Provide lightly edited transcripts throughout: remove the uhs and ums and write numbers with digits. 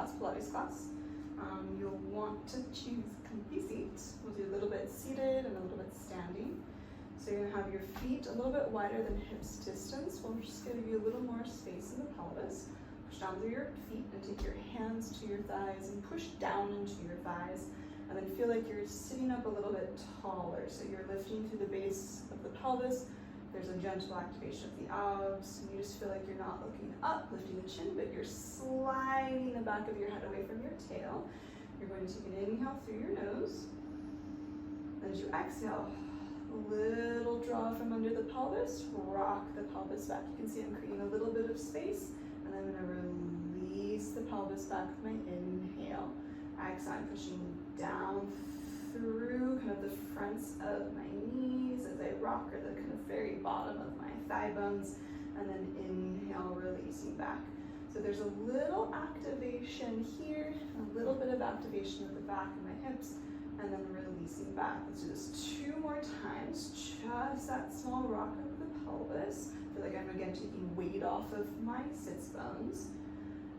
class, Pilates class. You'll want to choose comfy seats. We'll do a little bit seated and a little bit standing. So you're gonna have your feet a little bit wider than hips distance. We'll just give you a little more space in the pelvis. Push down through your feet and take your hands to your thighs and push down into your thighs. And then feel like you're sitting up a little bit taller. So you're lifting through the base of the pelvis. There's a gentle activation of the abs. And you just feel like you're not looking up, lifting the chin, but you're sliding the back of your head away from your tail. You're going to take an inhale through your nose. As you exhale, a little draw from under the pelvis, rock the pelvis back. You can see I'm creating a little bit of space, and I'm going to release the pelvis back with my inhale. Exhale, I'm pushing down through kind of the fronts of my knees as I rock, or the kind of very bottom of my thigh bones, and then inhale, releasing back. So there's a little activation here, a little bit of activation at the back of my hips, and then releasing back. Let's do this 2 more times. Just that small rock of the pelvis. I feel like I'm again taking weight off of my sits bones.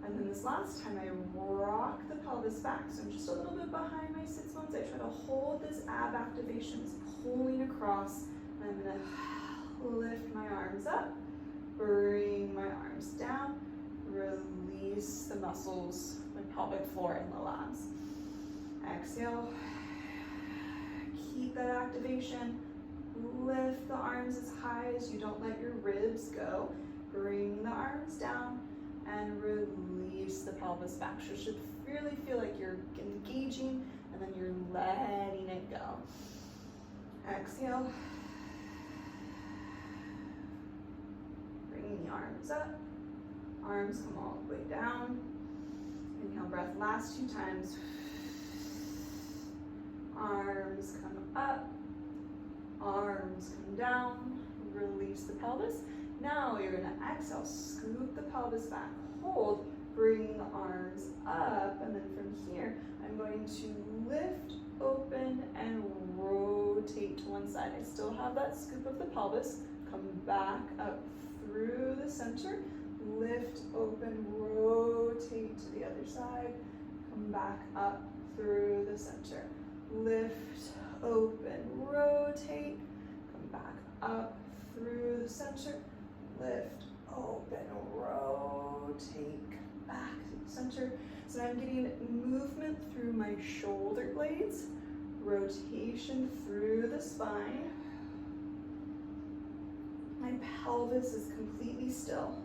And then this last time I rock the pelvis back. So I'm just a little bit behind my sits bones. I try to hold this ab activation, this pulling across. And I'm gonna lift my arms up, bring my arms down, release the muscles, my pelvic floor and the labs. Exhale. Keep that activation. Lift the arms as high as you don't let your ribs go. Bring the arms down and release the pelvis back. So it should really feel like you're engaging and then you're letting it go. Exhale. Bring the arms up. Arms come all the way down. Inhale, breath, last 2 times. Arms come up, arms come down, release the pelvis. Now you're gonna exhale, scoop the pelvis back, hold, bring the arms up, and then from here, I'm going to lift, open, and rotate to one side. I still have that scoop of the pelvis, come back up through the center, lift, open, rotate to the other side, come back up through the center. Lift, open, rotate, come back up through the center, lift, open, rotate, come back to the center. So I'm getting movement through my shoulder blades, rotation through the spine. My pelvis is completely still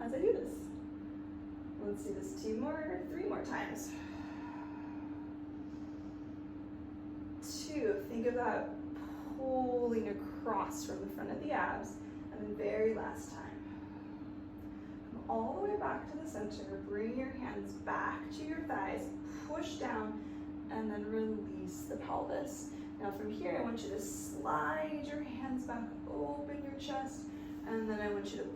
as I do this. Let's do this 3 more times. 2, think of that pulling across from the front of the abs, and then very last time. Come all the way back to the center, bring your hands back to your thighs, push down, and then release the pelvis. Now from here, I want you to slide your hands back, open your chest, and then I want you to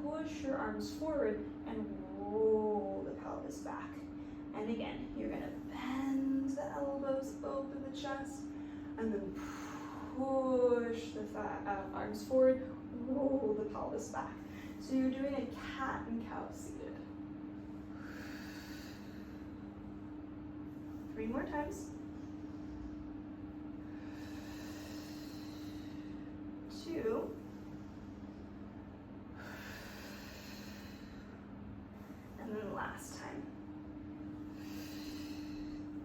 push your arms forward and roll the pelvis back. And again, you're gonna bend the elbows, open the chest, and then push the arms forward, roll the pelvis back. So you're doing a cat and cow seated. 3 more times. 2. And then last time.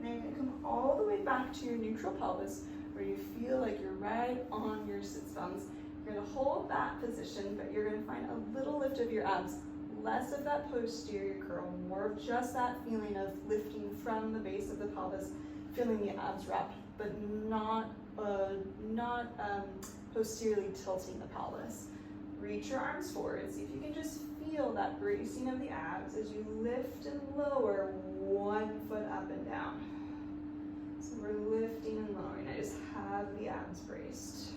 Now you're going to come all the way back to your neutral pelvis where you feel like you're right on your sits bones. You're going to hold that position, but you're going to find a little lift of your abs, less of that posterior curl, more of just that feeling of lifting from the base of the pelvis, feeling the abs wrap, but not posteriorly tilting the pelvis. Reach your arms forward. See if you can just feel that bracing of the abs as you lift and lower 1 foot up and down. So we're lifting and lowering. I just have the abs braced.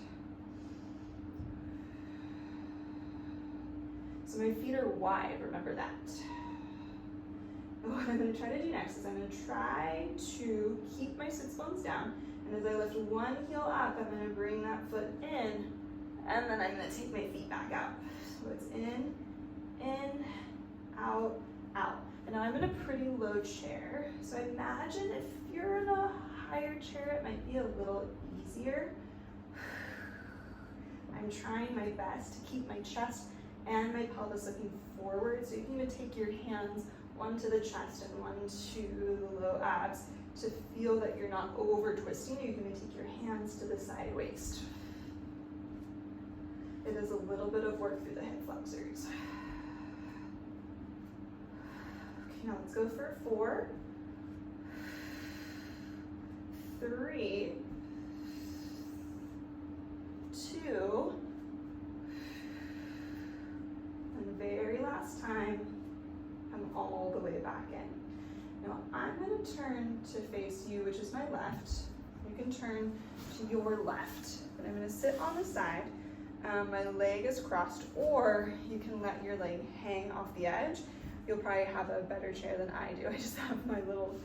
So my feet are wide, remember that. And what I'm going to try to do next is I'm going to try to keep my sits bones down. And as I lift one heel up, I'm going to bring that foot in, and then I'm going to take my feet back out. So it's in, out, out. And now I'm in a pretty low chair. So imagine if you're in a higher chair, it might be a little easier. I'm trying my best to keep my chest and my pelvis looking forward. So you can even take your hands, one to the chest and one to the low abs, to feel that you're not over twisting. You can even take your hands to the side waist. It is a little bit of work through the hip flexors. Okay, now let's go for 4, 3, 2, and the very last time, come all the way back in. Now I'm going to turn to face you, which is my left. You can turn to your left, but I'm going to sit on the side. My leg is crossed, or you can let your leg hang off the edge. You'll probably have a better chair than I do. I just have my little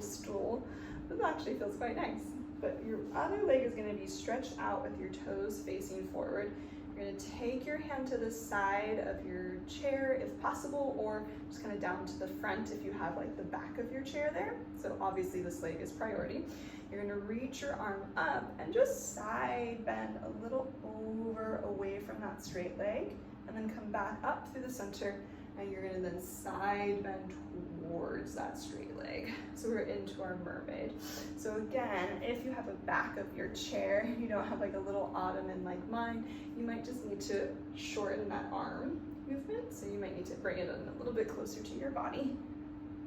stool. This actually feels quite nice. But your other leg is going to be stretched out with your toes facing forward. You're going to take your hand to the side of your chair if possible, or just kind of down to the front if you have like the back of your chair there. So obviously this leg is priority. You're going to reach your arm up and just side bend a little over away from that straight leg, and then come back up through the center, and you're going to then side bend towards that straight leg. So we're into our mermaid. So again, if you have a back of your chair, you don't have like a little ottoman like mine, you might just need to shorten that arm movement. So you might need to bring it in a little bit closer to your body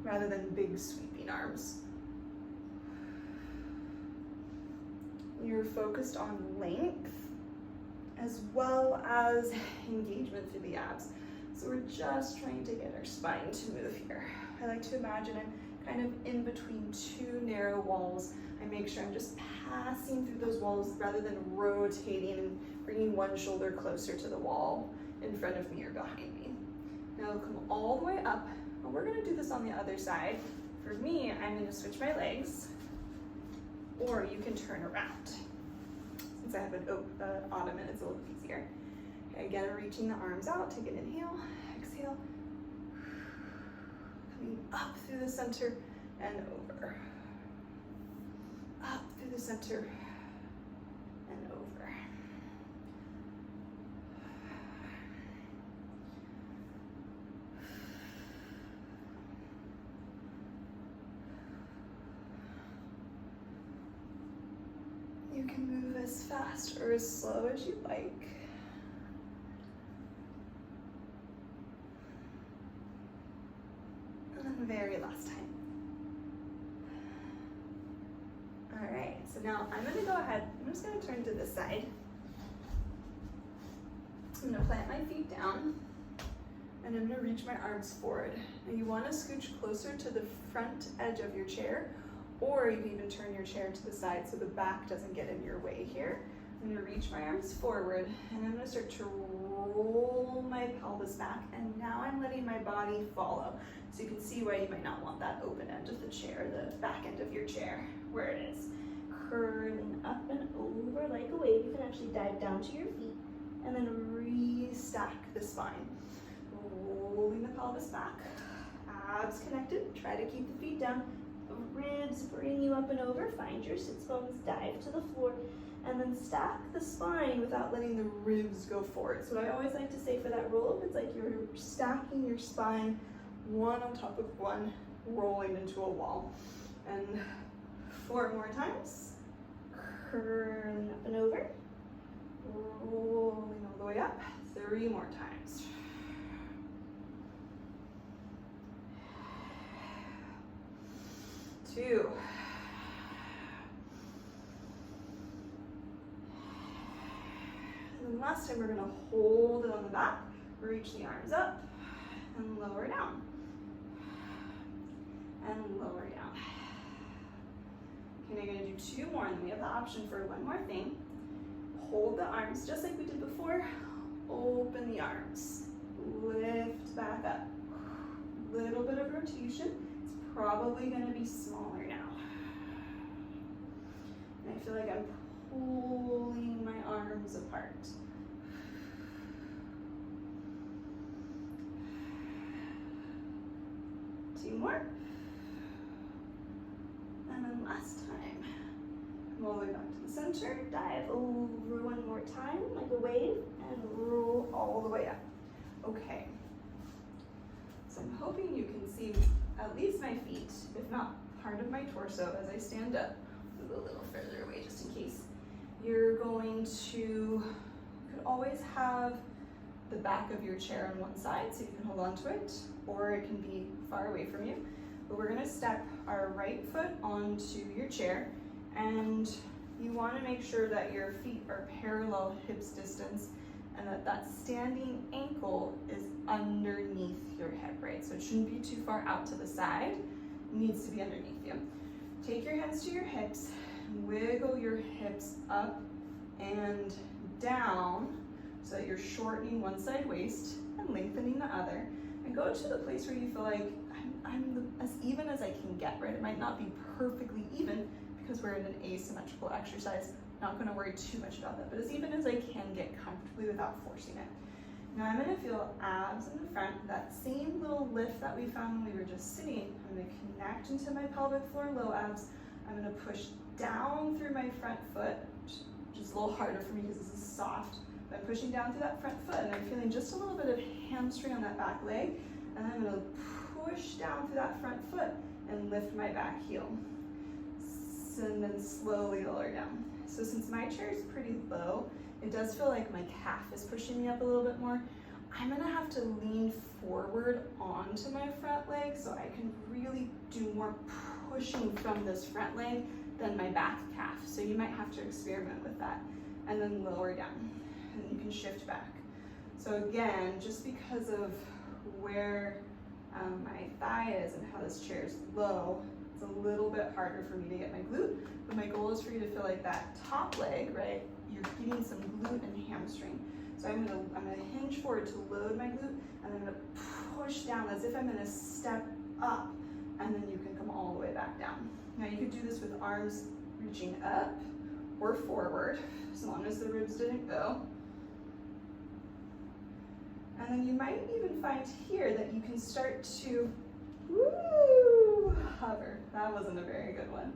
rather than big sweeping arms. You're focused on length as well as engagement through the abs. So we're just trying to get our spine to move here. I like to imagine I'm kind of in between 2 narrow walls. I make sure I'm just passing through those walls rather than rotating and bringing one shoulder closer to the wall in front of me or behind me. Now come all the way up, and we're gonna do this on the other side. For me, I'm gonna switch my legs, or you can turn around. Since I have an ottoman, it's a little easier. Okay, again, reaching the arms out, take an inhale, exhale. Coming up through the center and over. Up through the center and over. You can move as fast or as slow as you like. And the very last time. All right, so now I'm gonna go ahead, I'm just gonna turn to this side. I'm gonna plant my feet down, and I'm gonna reach my arms forward. Now you wanna scooch closer to the front edge of your chair, or you can even turn your chair to the side so the back doesn't get in your way here. I'm gonna reach my arms forward, and I'm gonna start to roll my pelvis back, and now I'm letting my body follow. So you can see why you might not want that open end of the chair, the back end of your chair, where it is. Curling up and over like a wave. You can actually dive down to your feet, and then restack the spine. Rolling the pelvis back, abs connected, try to keep the feet down. Ribs bring you up and over, find your sits bones, dive to the floor, and then stack the spine without letting the ribs go forward. So what I always like to say for that roll up, it's like you're stacking your spine one on top of one, rolling into a wall. And 4 more times, curling up and over, rolling all the way up, 3 more times. 2. And then last time we're going to hold it on the back, reach the arms up, and lower down. And lower down. Okay, now you're going to do 2 more, and then we have the option for one more thing. Hold the arms just like we did before. Open the arms. Lift back up. Little bit of rotation. It's probably going to be smaller now. And I feel like I'm pulling my arms apart. more. And then last time. Come all the way back to the center, dive over one more time, like a wave, and roll all the way up. Okay. So I'm hoping you can see at least my feet, if not part of my torso as I stand up. Move a little further away just in case. You're going to, you could always have the back of your chair on one side so you can hold on to it, or it can be far away from you. But we're gonna step our right foot onto your chair, and you wanna make sure that your feet are parallel hips distance and that that standing ankle is underneath your hip, right? So it shouldn't be too far out to the side, it needs to be underneath you. Take your hands to your hips, wiggle your hips up and down so that you're shortening one side waist and lengthening the other. And go to the place where you feel like I'm as even as I can get, right? It might not be perfectly even because we're in an asymmetrical exercise. Not gonna worry too much about that, but as even as I can get comfortably without forcing it. Now I'm gonna feel abs in the front, that same little lift that we found when we were just sitting. I'm gonna connect into my pelvic floor low abs. I'm gonna push down through my front foot, which is a little harder for me because this is soft. But I'm pushing down through that front foot and I'm feeling just a little bit of hamstring on that back leg. And I'm gonna push down through that front foot and lift my back heel. And then slowly lower down. So since my chair is pretty low, it does feel like my calf is pushing me up a little bit more. I'm gonna have to lean forward onto my front leg so I can really do more pushing from this front leg than my back calf. So you might have to experiment with that. And then lower down, and you can shift back. So again, just because of where my thigh is and how this chair is low, it's a little bit harder for me to get my glute, but my goal is for you to feel like that top leg, right? You're getting some glute and hamstring. So I'm gonna hinge forward to load my glute, and I'm gonna push down as if I'm gonna step up, and then you can come all the way back down. Now you could do this with arms reaching up or forward, as long as the ribs didn't go. And then you might even find here that you can start to hover. That wasn't a very good one.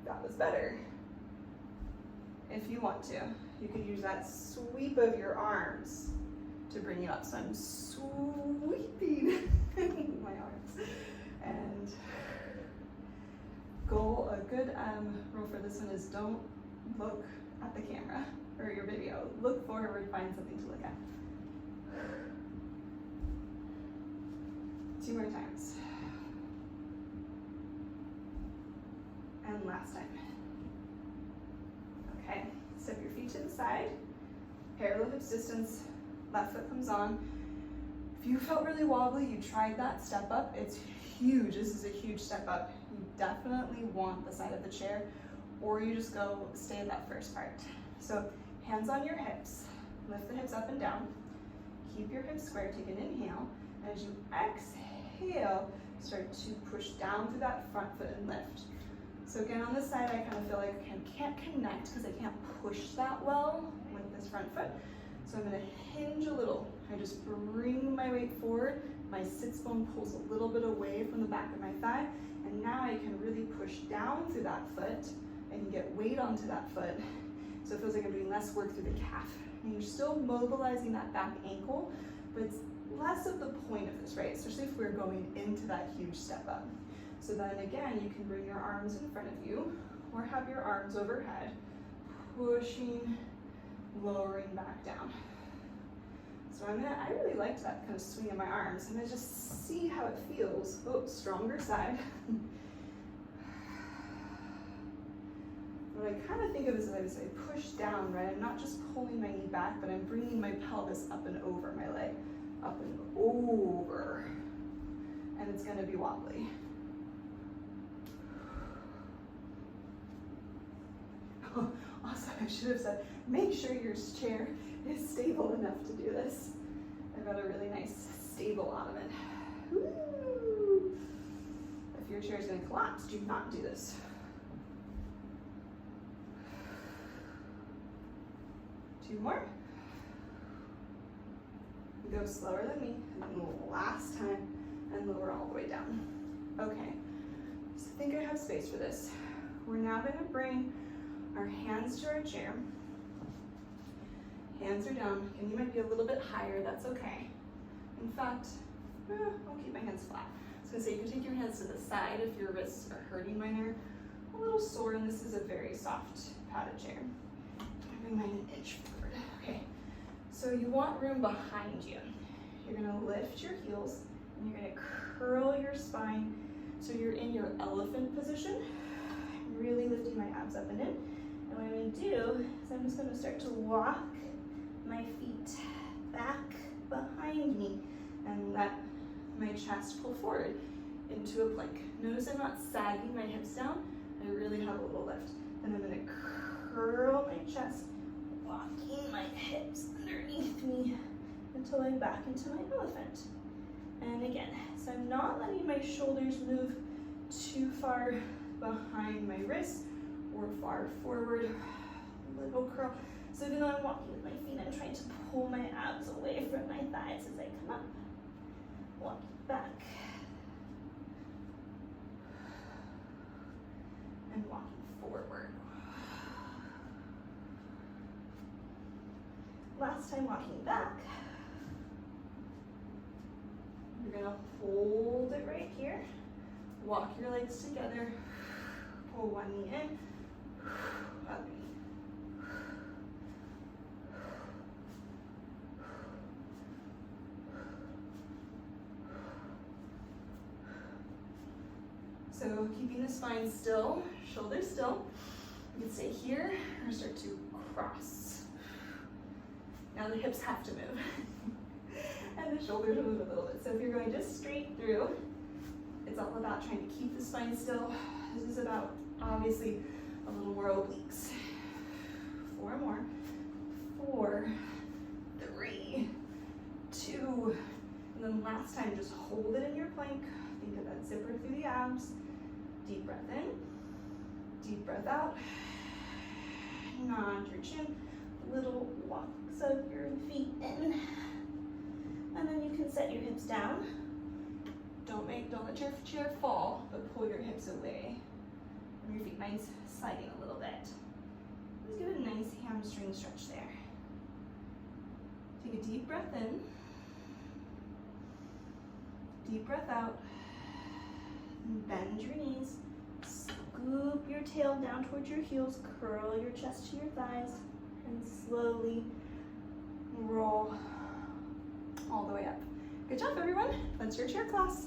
That was better. If you want to, you could use that sweep of your arms to bring you up. So I'm sweeping my arms. And a good rule for this one is don't look at the camera or your video. Look forward, find something to look at. 2 more times. And last time. Okay, step your feet to the side, parallel hips distance, left foot comes on. If you felt really wobbly, you tried that step up, it's huge. This is a huge step up. You definitely want the side of the chair, or you just go stay in that first part. So hands on your hips, lift the hips up and down, keep your hips square, take an inhale, and as you exhale, start to push down through that front foot and lift. So again, on this side, I kind of feel like I can't connect because I can't push that well with this front foot. So I'm gonna hinge a little. I just bring my weight forward. My sits bone pulls a little bit away from the back of my thigh. And now I can really push down through that foot and get weight onto that foot. So it feels like I'm doing less work through the calf. And you're still mobilizing that back ankle, but it's less of the point of this, right? Especially if we're going into that huge step up. So then again, you can bring your arms in front of you or have your arms overhead, pushing, lowering back down. So I really liked that kind of swing of my arms. I'm gonna just see how it feels. Oh, stronger side. What I kind of think of as I would say, push down, right? I'm not just pulling my knee back, but I'm bringing my pelvis up and over my leg. Up and over. And it's gonna be wobbly. Also, I should have said, make sure your chair is stable enough to do this. I've got a really nice, stable ottoman. Woo! If your chair is going to collapse, do not do this. Two more. Go slower than me. And then the last time, and lower all the way down. Okay, so I think I have space for this. We're now gonna bring our hands to our chair. Hands are down, and you might be a little bit higher, that's okay. In fact, I'll keep my hands flat. I was gonna say, you can take your hands to the side if your wrists are hurting. Mine are a little sore, and this is a very soft padded chair. I'm gonna bring mine an inch forward. Okay, so you want room behind you. You're gonna lift your heels, and you're gonna curl your spine so you're in your elephant position. I'm really lifting my abs up and in. And what I'm gonna do is I'm just gonna start to walk my feet back behind me and let my chest pull forward into a plank. Notice I'm not sagging my hips down. I really have a little lift. Then I'm gonna curl my chest, walking my hips underneath me until I'm back into my elephant. And again, so I'm not letting my shoulders move too far behind my wrists or far forward. Little curl. So even though I'm walking with my feet, I'm trying to pull my abs away from my thighs as I come up. Walk back. And walking forward. Last time walking back. You're gonna hold it right here. Walk your legs together. Pull one knee in. Up. So keeping the spine still, shoulders still. You can stay here or start to cross. Now the hips have to move. And the shoulders move a little bit. So if you're going just straight through, it's all about trying to keep the spine still. This is about, obviously, a little more obliques. 4 more. 4, 3, 2, and then last time, just hold it in your plank. Think of that zipper through the abs. Deep breath in, deep breath out. Nod your chin, little walks of your feet in. And then you can set your hips down. Don't let your chair fall, but pull your hips away. And your feet nice, sliding a little bit. Just give it a nice hamstring stretch there. Take a deep breath in. Deep breath out. And bend your knees. Scoop your tail down towards your heels. Curl your chest to your thighs. And slowly roll all the way up. Good job, everyone. That's your chair class.